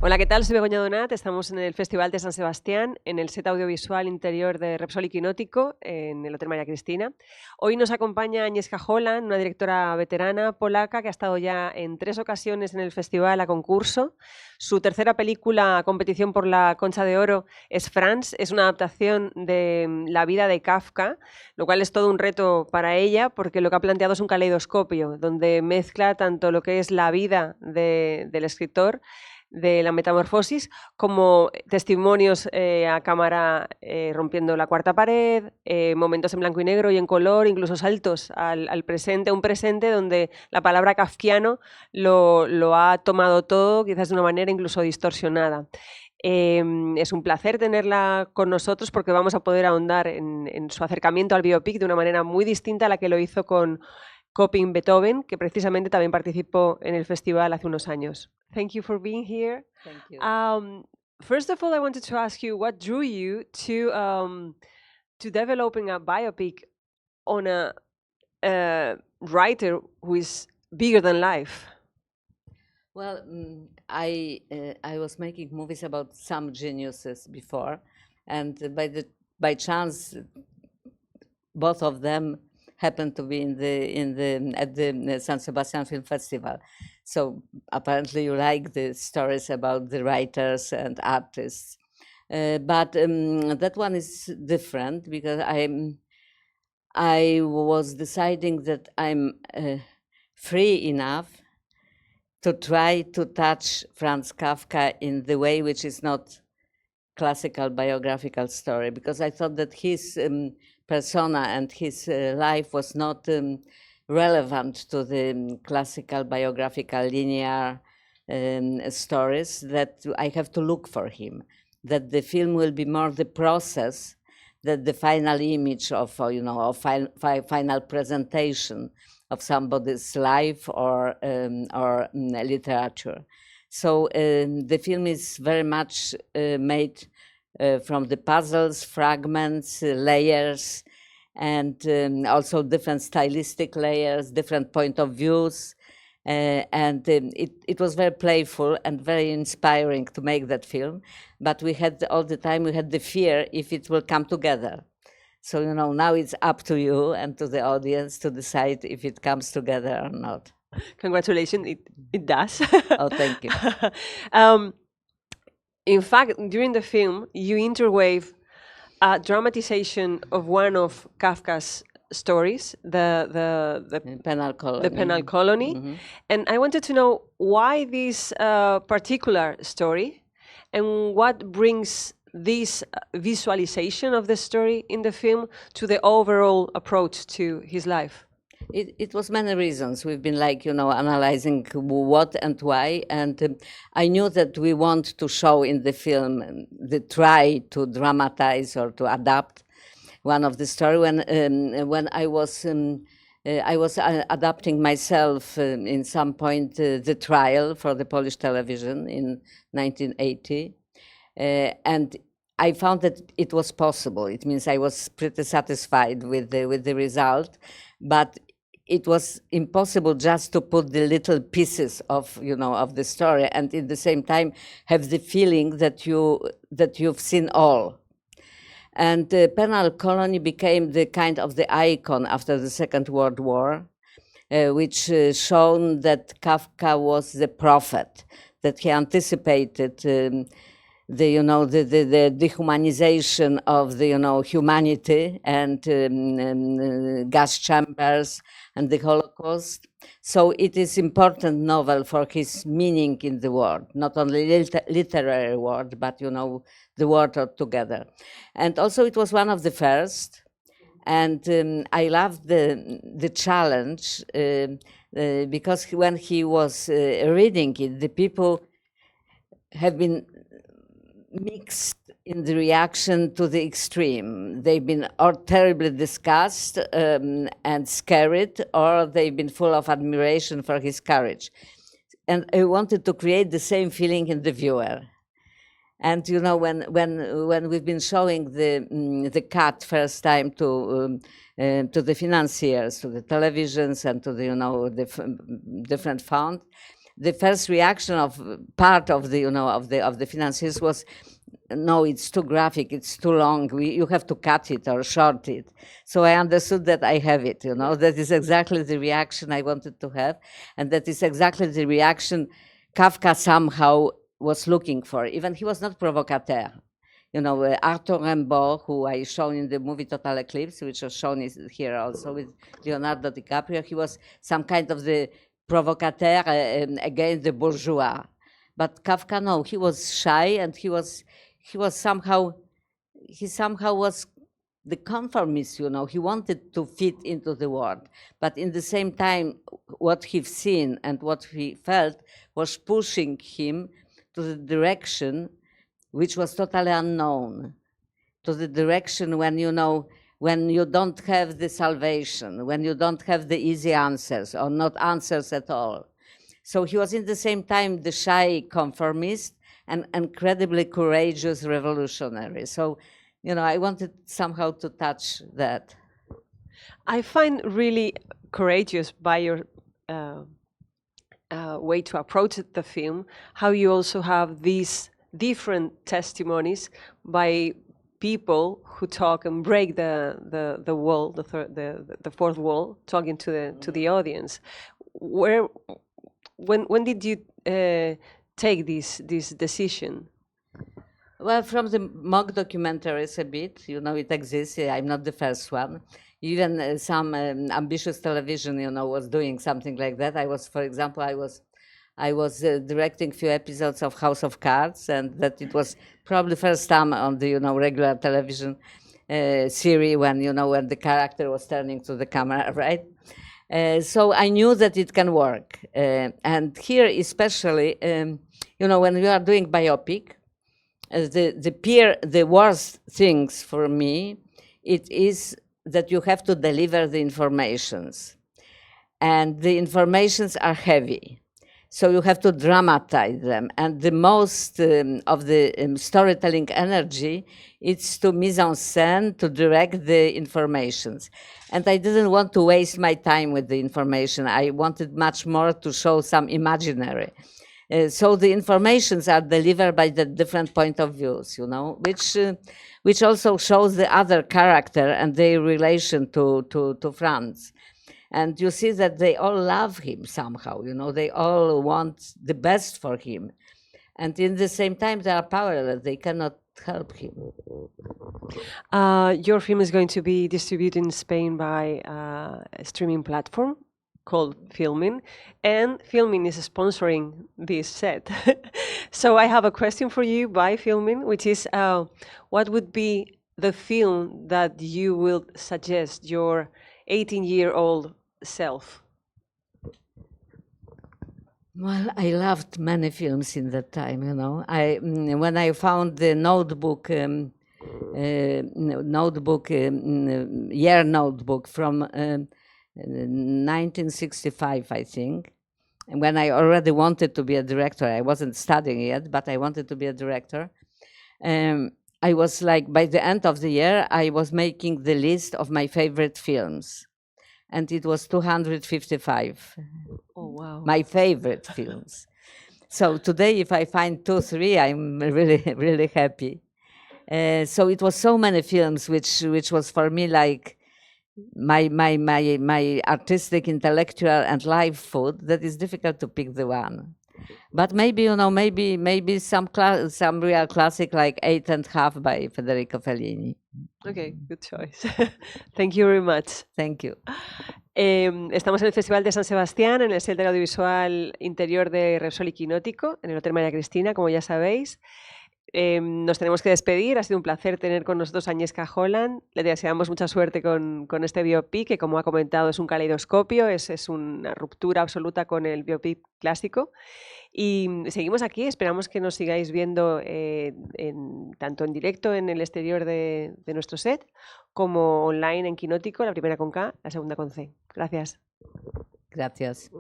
Hola, ¿qué tal? Soy Begoña Donat, estamos en el Festival de San Sebastián, en el set audiovisual interior de Repsol y Kinótico, en el Hotel María Cristina. Hoy nos acompaña Agnieszka Holland, una directora veterana polaca que ha estado ya en 3 ocasiones en el festival a concurso. Su tercera película a competición por la Concha de Oro es Franz, es una adaptación de la vida de Kafka, lo cual es todo un reto para ella porque lo que ha planteado es un caleidoscopio donde mezcla tanto lo que es la vida del escritor, de la metamorfosis, como testimonios a cámara rompiendo la cuarta pared, momentos en blanco y negro y en color, incluso saltos al presente, un presente donde la palabra kafkiano lo ha tomado todo, quizás de una manera incluso distorsionada. Es un placer tenerla con nosotros porque vamos a poder ahondar en su acercamiento al biopic de una manera muy distinta a la que lo hizo con Copying Beethoven, que precisamente también participó en el festival hace unos años. Thank you for being here. Thank you. First of all, I wanted to ask you what drew you to developing a biopic on a writer who is bigger than life. Well, I was making movies about some geniuses before, and by chance, both of them happened to be at the San Sebastián Film Festival. So apparently, you like the stories about the writers and artists, but that one is different because I was deciding that I'm free enough to try to touch Franz Kafka in the way which is not classical biographical story, because I thought that his persona and his life was not relevant to the classical biographical linear stories, that I have to look for him, that the film will be more the process than the final image of, final presentation of somebody's life or literature. So the film is very much made from the puzzles, fragments, layers, and also different stylistic layers, different point of views. And it was very playful and very inspiring to make that film. But we had all the time, we had the fear if it will come together. So, now it's up to you and to the audience to decide if it comes together or not. Congratulations, it does. Oh, thank you. In fact, during the film, you interweave a dramatization of one of Kafka's stories, the penal colony. The penal colony. Mm-hmm. And I wanted to know why this particular story and what brings this visualization of the story in the film to the overall approach to his life. It was many reasons. We've been analyzing what and why, and I knew that we want to show in the film the try to dramatize or to adapt one of the story. When I was adapting myself in some point the trial for the Polish television in 1980, and I found that it was possible. It means I was pretty satisfied with the result, but it was impossible just to put the little pieces of the story and at the same time have the feeling that you've seen all. And the penal colony became the kind of the icon after the Second World War, which shown that Kafka was the prophet, that he anticipated the dehumanization of the humanity and gas chambers and the Holocaust. So it is important novel for his meaning in the world, not only literary world, but the world altogether. And also it was one of the first, and I loved the challenge because when he was reading it, the people have been mixed in the reaction to the extreme. They've been or terribly disgusted and scared, or they've been full of admiration for his courage. And I wanted to create the same feeling in the viewer. And when we've been showing the cut first time to the financiers, to the televisions, and to the different funds, the first reaction of part of the, of the financiers was, no, it's too graphic, it's too long, you have to cut it or short it. So I understood that I have it, that is exactly the reaction I wanted to have, and that is exactly the reaction Kafka somehow was looking for. Even he was not provocateur. Arthur Rimbaud, who I shown in the movie Total Eclipse, which was shown here also with Leonardo DiCaprio, he was some kind of the provocateur against the bourgeois. But Kafka, no, he was shy, and he somehow was the conformist, he wanted to fit into the world. But in the same time, what he'd seen and what he felt was pushing him to the direction which was totally unknown, to the direction when you don't have the salvation, when you don't have the easy answers or not answers at all. So he was in the same time the shy conformist and incredibly courageous revolutionary. So, I wanted somehow to touch that. I find really courageous by your way to approach the film, how you also have these different testimonies by people who talk and break the wall, the fourth wall, talking to the audience. When did you take this decision? Well, from the mock documentaries a bit, it exists. I'm not the first one. Even some ambitious television, was doing something like that. For example, I was directing a few episodes of House of Cards, and that it was probably first time on the regular television series when the character was turning to the camera, right? So I knew that it can work, and here especially, when you are doing biopic, the worst things for me, it is that you have to deliver the informations, and the informations are heavy. So you have to dramatize them. And the most of the storytelling energy, it's to mise en scène, to direct the informations. And I didn't want to waste my time with the information. I wanted much more to show some imaginary. So the informations are delivered by the different point of views, which also shows the other character and their relation to Franz. And you see that they all love him somehow, they all want the best for him. And in the same time, they are powerless, they cannot help him. Your film is going to be distributed in Spain by a streaming platform called Filmin, and Filmin is sponsoring this set. So I have a question for you by Filmin, which is, what would be the film that you will suggest your 18-year-old self? Well, I loved many films in that time, when I found the notebook, year notebook from 1965, I think, and when I already wanted to be a director. I wasn't studying yet, but I wanted to be a director. I was like, by the end of the year, I was making the list of my favorite films. And it was 255. Oh, wow. My favorite films. So today, if I find 2, 3, I'm really, really happy. So it was so many films, which was for me like my artistic, intellectual, and life food, that is difficult to pick the one. But maybe, maybe some real classic like 8½ by Federico Fellini. Okay, good choice. Thank you very much. Thank you. Estamos en el Festival de San Sebastián, en el set del audiovisual interior de Repsol y Kinótico, en el Hotel María Cristina, como ya sabéis. Nos tenemos que despedir. Ha sido un placer tener con nosotros a Agnieszka Holland. Le deseamos mucha suerte con este biopic, que como ha comentado es un caleidoscopio, es una ruptura absoluta con el biopic clásico. Y seguimos aquí, esperamos que nos sigáis viendo tanto en directo en el exterior de nuestro set, como online en Kinótico, la primera con K, la segunda con C. Gracias. Gracias.